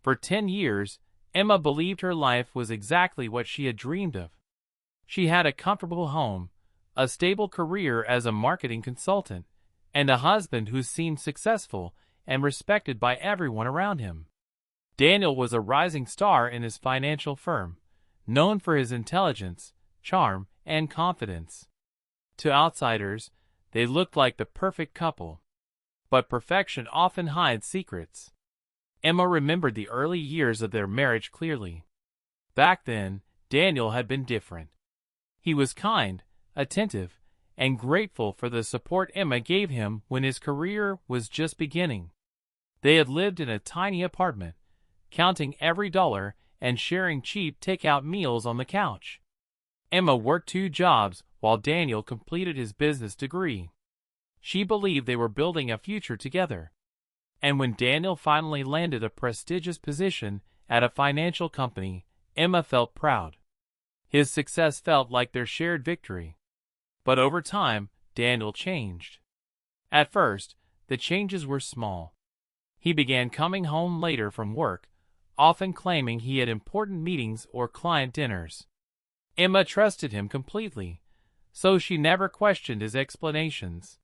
For 10 years, Emma believed her life was exactly what she had dreamed of. She had a comfortable home, a stable career as a marketing consultant, and a husband who seemed successful and respected by everyone around him. Daniel was a rising star in his financial firm, known for his intelligence, charm, and confidence. To outsiders, they looked like the perfect couple. But perfection often hides secrets. Emma remembered the early years of their marriage clearly. Back then, Daniel had been different. He was kind, attentive, and grateful for the support Emma gave him when his career was just beginning. They had lived in a tiny apartment, counting every dollar and sharing cheap takeout meals on the couch. Emma worked 2 jobs while Daniel completed his business degree. She believed they were building a future together. And when Daniel finally landed a prestigious position at a financial company, Emma felt proud. His success felt like their shared victory. But over time, Daniel changed. At first, the changes were small. He began coming home later from work, often claiming he had important meetings or client dinners. Emma trusted him completely, so she never questioned his explanations.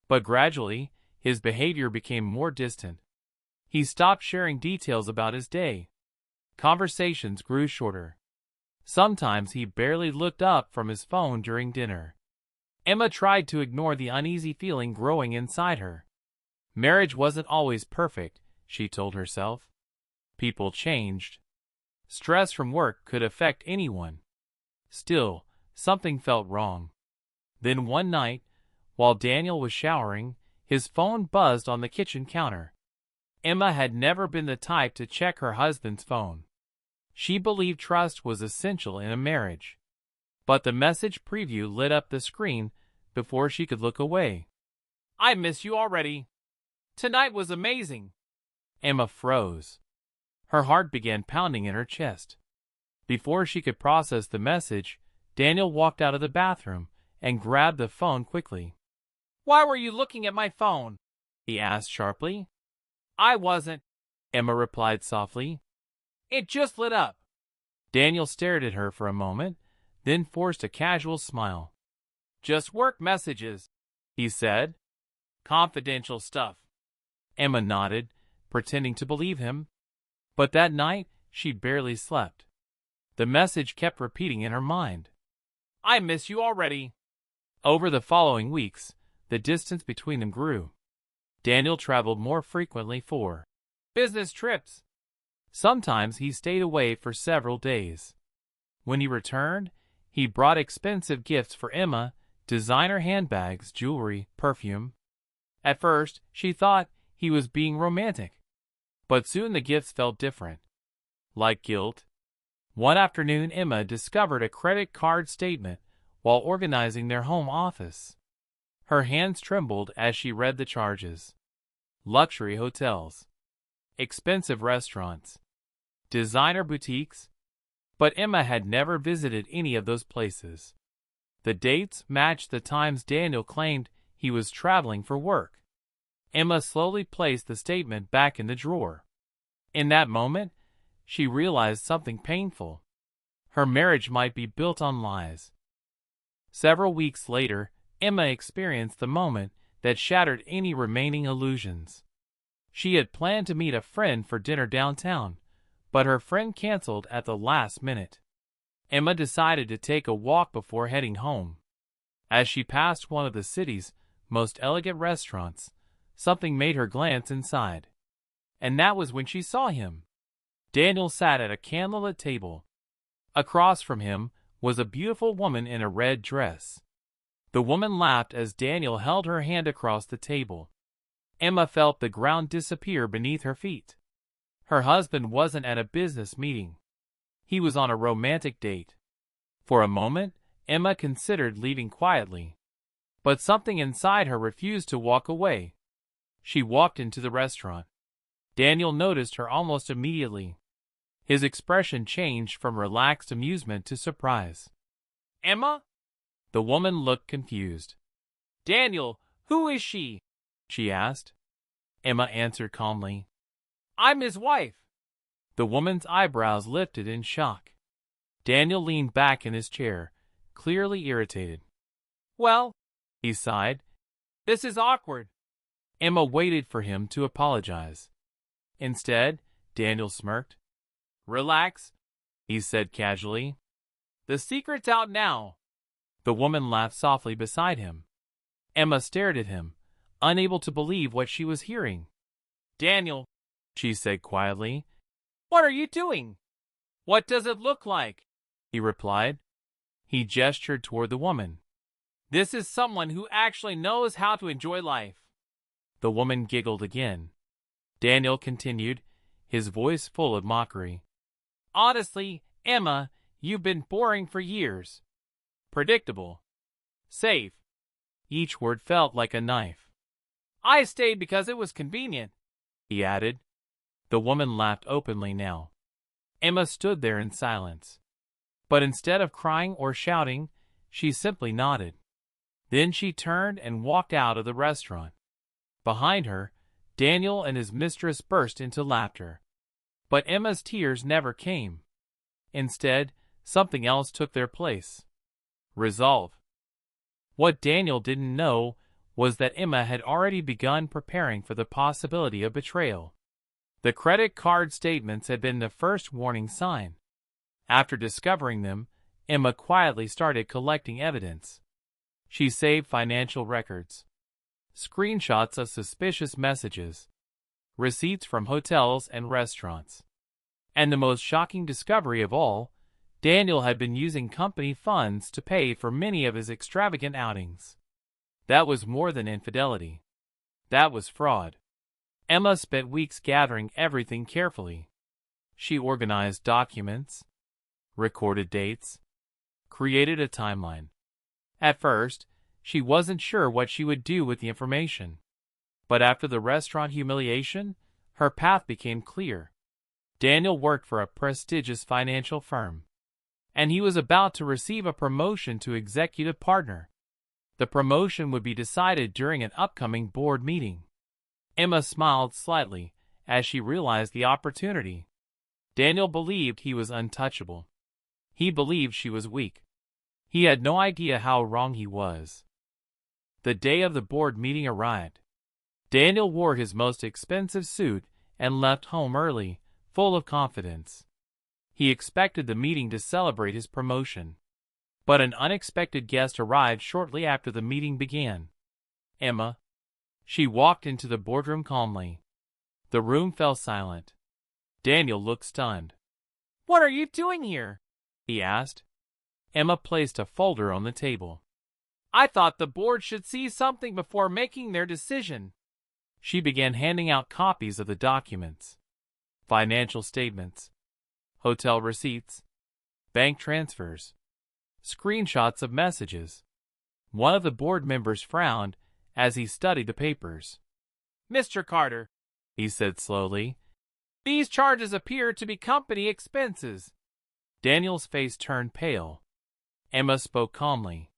But gradually, his behavior became more distant. He stopped sharing details about his day. Conversations grew shorter. Sometimes he barely looked up from his phone during dinner. Emma tried to ignore the uneasy feeling growing inside her. Marriage wasn't always perfect, she told herself. People changed. Stress from work could affect anyone. Still, something felt wrong. Then one night, while Daniel was showering, his phone buzzed on the kitchen counter. Emma had never been the type to check her husband's phone. She believed trust was essential in a marriage. But the message preview lit up the screen before she could look away. "I miss you already. Tonight was amazing." Emma froze. Her heart began pounding in her chest. Before she could process the message, Daniel walked out of the bathroom and grabbed the phone quickly. "Why were you looking at my phone?" he asked sharply. "I wasn't," Emma replied softly. "It just lit up." Daniel stared at her for a moment, then forced a casual smile. "Just work messages," he said. "Confidential stuff." Emma nodded, pretending to believe him. But that night, she barely slept. The message kept repeating in her mind. "I miss you already." Over the following weeks, the distance between them grew. Daniel traveled more frequently for business trips. Sometimes he stayed away for several days. When he returned, he brought expensive gifts for Emma, designer handbags, jewelry, perfume. At first, she thought he was being romantic. But soon the gifts felt different. Like guilt. One afternoon, Emma discovered a credit card statement while organizing their home office. Her hands trembled as she read the charges. Luxury hotels. Expensive restaurants. Designer boutiques. But Emma had never visited any of those places. The dates matched the times Daniel claimed he was traveling for work. Emma slowly placed the statement back in the drawer. In that moment, she realized something painful. Her marriage might be built on lies. Several weeks later, Emma experienced the moment that shattered any remaining illusions. She had planned to meet a friend for dinner downtown, but her friend canceled at the last minute. Emma decided to take a walk before heading home. As she passed one of the city's most elegant restaurants, something made her glance inside. And that was when she saw him. Daniel sat at a candlelit table. Across from him was a beautiful woman in a red dress. The woman laughed as Daniel held her hand across the table. Emma felt the ground disappear beneath her feet. Her husband wasn't at a business meeting. He was on a romantic date. For a moment, Emma considered leaving quietly. But something inside her refused to walk away. She walked into the restaurant. Daniel noticed her almost immediately. His expression changed from relaxed amusement to surprise. "Emma?" The woman looked confused. "Daniel, who is she?" she asked. Emma answered calmly. "I'm his wife." The woman's eyebrows lifted in shock. Daniel leaned back in his chair, clearly irritated. "Well," he sighed, "this is awkward." Emma waited for him to apologize. Instead, Daniel smirked. "Relax," he said casually. "The secret's out now." The woman laughed softly beside him. Emma stared at him, unable to believe what she was hearing. "Daniel," she said quietly, "what are you doing?" "What does it look like?" he replied. He gestured toward the woman. "This is someone who actually knows how to enjoy life." The woman giggled again. Daniel continued, his voice full of mockery. "Honestly, Emma, you've been boring for years. Predictable. Safe." Each word felt like a knife. "I stayed because it was convenient," he added. The woman laughed openly now. Emma stood there in silence. But instead of crying or shouting, she simply nodded. Then she turned and walked out of the restaurant. Behind her, Daniel and his mistress burst into laughter. But Emma's tears never came. Instead, something else took their place. Resolve. What Daniel didn't know was that Emma had already begun preparing for the possibility of betrayal. The credit card statements had been the first warning sign. After discovering them, Emma quietly started collecting evidence. She saved financial records, screenshots of suspicious messages, receipts from hotels and restaurants. And the most shocking discovery of all, Daniel had been using company funds to pay for many of his extravagant outings. That was more than infidelity. That was fraud. Emma spent weeks gathering everything carefully. She organized documents, recorded dates, created a timeline. At first, she wasn't sure what she would do with the information. But after the restaurant humiliation, her path became clear. Daniel worked for a prestigious financial firm, and he was about to receive a promotion to executive partner. The promotion would be decided during an upcoming board meeting. Emma smiled slightly as she realized the opportunity. Daniel believed he was untouchable. He believed she was weak. He had no idea how wrong he was. The day of the board meeting arrived. Daniel wore his most expensive suit and left home early, full of confidence. He expected the meeting to celebrate his promotion. But an unexpected guest arrived shortly after the meeting began. Emma. She walked into the boardroom calmly. The room fell silent. Daniel looked stunned. "What are you doing here?" he asked. Emma placed a folder on the table. "I thought the board should see something before making their decision." She began handing out copies of the documents. Financial statements, hotel receipts, bank transfers, screenshots of messages. One of the board members frowned as he studied the papers. "Mr. Carter," he said slowly, "these charges appear to be company expenses." Daniel's face turned pale. Emma spoke calmly.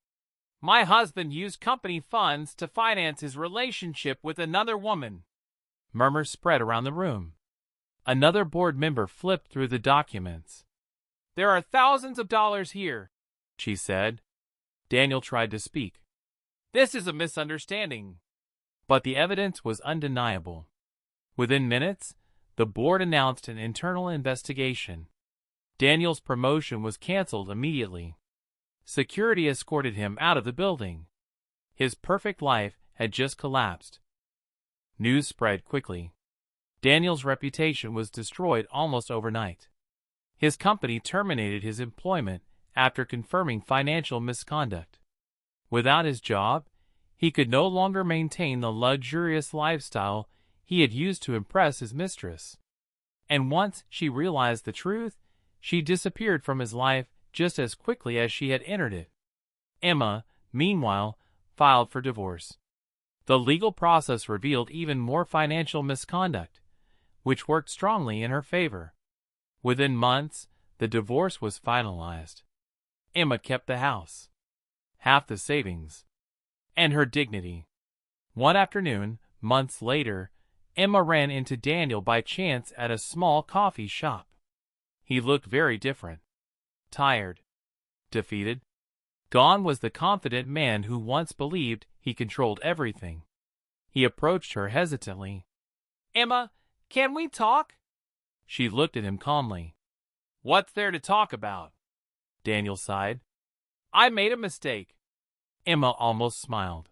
"My husband used company funds to finance his relationship with another woman." Murmurs spread around the room. Another board member flipped through the documents. "There are thousands of dollars here," she said. Daniel tried to speak. "This is a misunderstanding." But the evidence was undeniable. Within minutes, the board announced an internal investigation. Daniel's promotion was canceled immediately. Security escorted him out of the building. His perfect life had just collapsed. News spread quickly. Daniel's reputation was destroyed almost overnight. His company terminated his employment after confirming financial misconduct. Without his job, he could no longer maintain the luxurious lifestyle he had used to impress his mistress. And once she realized the truth, she disappeared from his life just as quickly as she had entered it. Emma, meanwhile, filed for divorce. The legal process revealed even more financial misconduct, which worked strongly in her favor. Within months, the divorce was finalized. Emma kept the house, half the savings, and her dignity. One afternoon, months later, Emma ran into Daniel by chance at a small coffee shop. He looked very different. Tired. Defeated. Gone was the confident man who once believed he controlled everything. He approached her hesitantly. "Emma, can we talk?" She looked at him calmly. "What's there to talk about?" Daniel sighed. "I made a mistake." Emma almost smiled.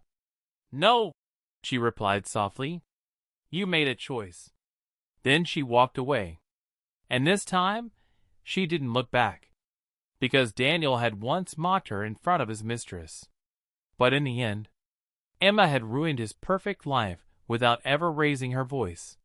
"No," she replied softly. "You made a choice." Then she walked away. And this time, she didn't look back. Because Daniel had once mocked her in front of his mistress. But in the end, Emma had ruined his perfect life without ever raising her voice.